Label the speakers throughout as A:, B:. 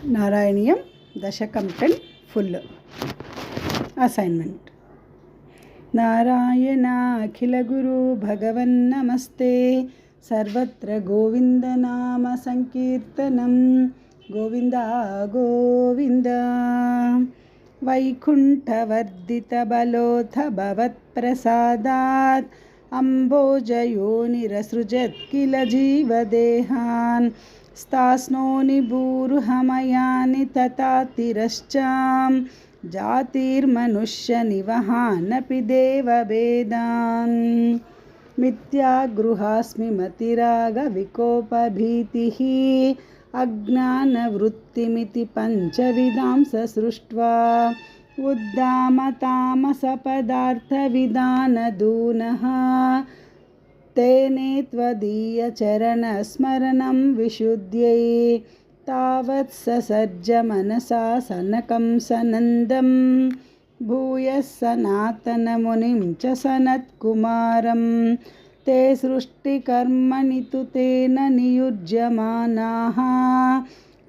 A: నారాయణీయం దశకం 10 full assignment. Narayana అఖిల గురు భగవన్ నమస్తే. సర్వత్ర గోవిందనామ సంకీర్తనం. గోవింద గోవింద. వైకుంఠవర్ధిత బలోథ భవత్ప్రసాదాత్ అంబోజయోనిరసృజత్ కిల జీవదేహాన్. స్తాస్నోని భూరుహమయాని తతాతిరశ్చాం జాతిర్మనుష్య నివహానపి దేవవేదాన్. మిథ్యాగృహాస్మి మతిరాగ వికోపభీతిః అజ్ఞానవృత్తిమితి పంచవిధాం ససృష్ట్వా ఉద్దామ తామస పదార్థ విధానదూనః. తేనే త్వదీయ చరణ స్మరణం విశుద్ధ్యై తావత్ ససర్జ మనసా సనకం సనందం. భూయః సనాతన మునిం చ సనత్కుమారం. తే సృష్టికర్మణి తు తేన నియుజ్యమానాః.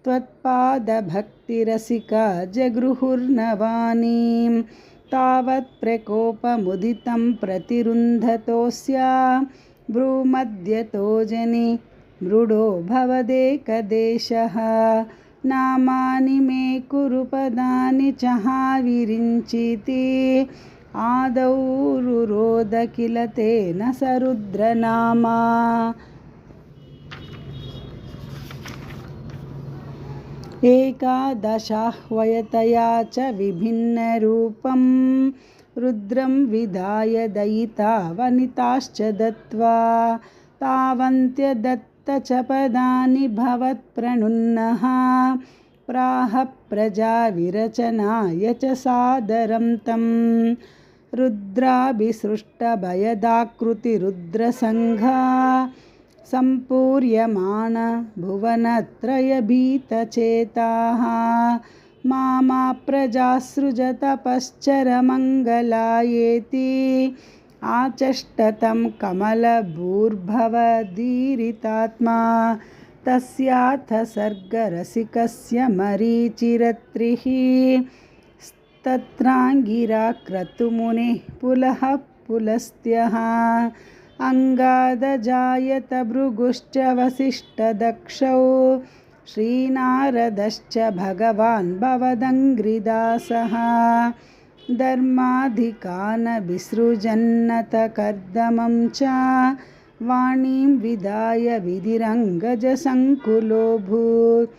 A: త్వత్పాదభక్తిరసికా జగృహుర్నవానీం. తావత్ ప్రకోపముదితం ప్రతిరుంధతోస్య. భ్రూమధ్యతో జని మృడో భవదేకదేశః. నామాని మే కురు పదాని చహావిరించితి. ఆదౌ రురోద కిల తేన సరుద్రనామా. ఏకాదశాహ్వయతయా చ విభిన్నరూపం. రుద్రం విధాయ దయితా వనితాశ్చ దత్వా. తావంత్యదత్త చ పదాని భవత్ప్రణున్నః. ప్రాహ ప్రజా విరచనాయ చ సాదరం తం. రుద్రాభిసృష్టభయదాకృతి రుద్రసంఘా. సంపూర్యమాణ భువనత్రయభీతచేతాః. మామా ప్రజాసృజతపశ్చరమంగళాయేతి. ఆచష్టతం కమలభూర్భవదీరితాత్మా. తస్యాథ సర్గరసికస్య మరీచిరత్రిః. తత్రాంగిరా క్రతుమునిః పులః పులస్త్యః. అంగాదజాయత భృగుశ్చ వసిష్ఠదక్షౌ. శ్రీనారదశ్చ భగవాన్ భవదంఘ్రిదాసః. ధర్మాధికాన విసృజన్నత కర్దమం చ. వాణీం విదాయ విధిరంగజ సంకులోऽభూత్.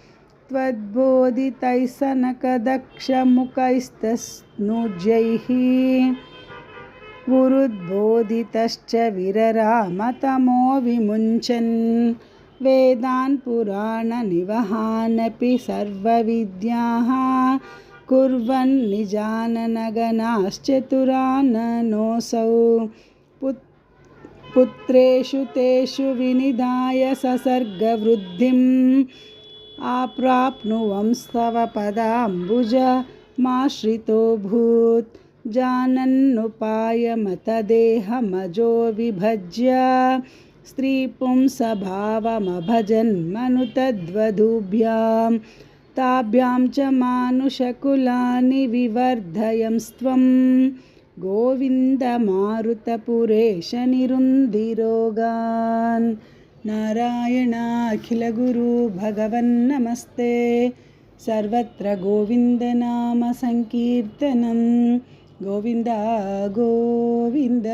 A: త్వద్బోధితైః సనకదక్షముఖైస్తనూజ్యైః. గురుద్బోధితశ్చ విరరామతమో విముञ्चन्. వేదాన్ పురాణ నివహానపి సర్వవిద్యాః. కుర్వన్ నిజాననగణాశ్చతురాననోऽసౌ. పుత్రేషు తేషు వినిధాయ ససర్గవృద్ధిం. ఆప్రాప్నువంస్తవ పదాంబుజమాశ్రితోऽభూత్. జానన్నుపాయమతదేహమజో విభజ్య. స్త్రీపుంసభావమభజన్మనుతద్వధూభ్యాం. తాభ్యాం చ మానుషకులాని వివర్ధయంస్త్వం. గోవింద మారుతపురేశ నిరుంధిరోగాన్. నారాయణ అఖిల గురు భగవన్ నమస్తే. సర్వత్ర గోవిందనామ సంకీర్తనం. గోవింద గోవింద.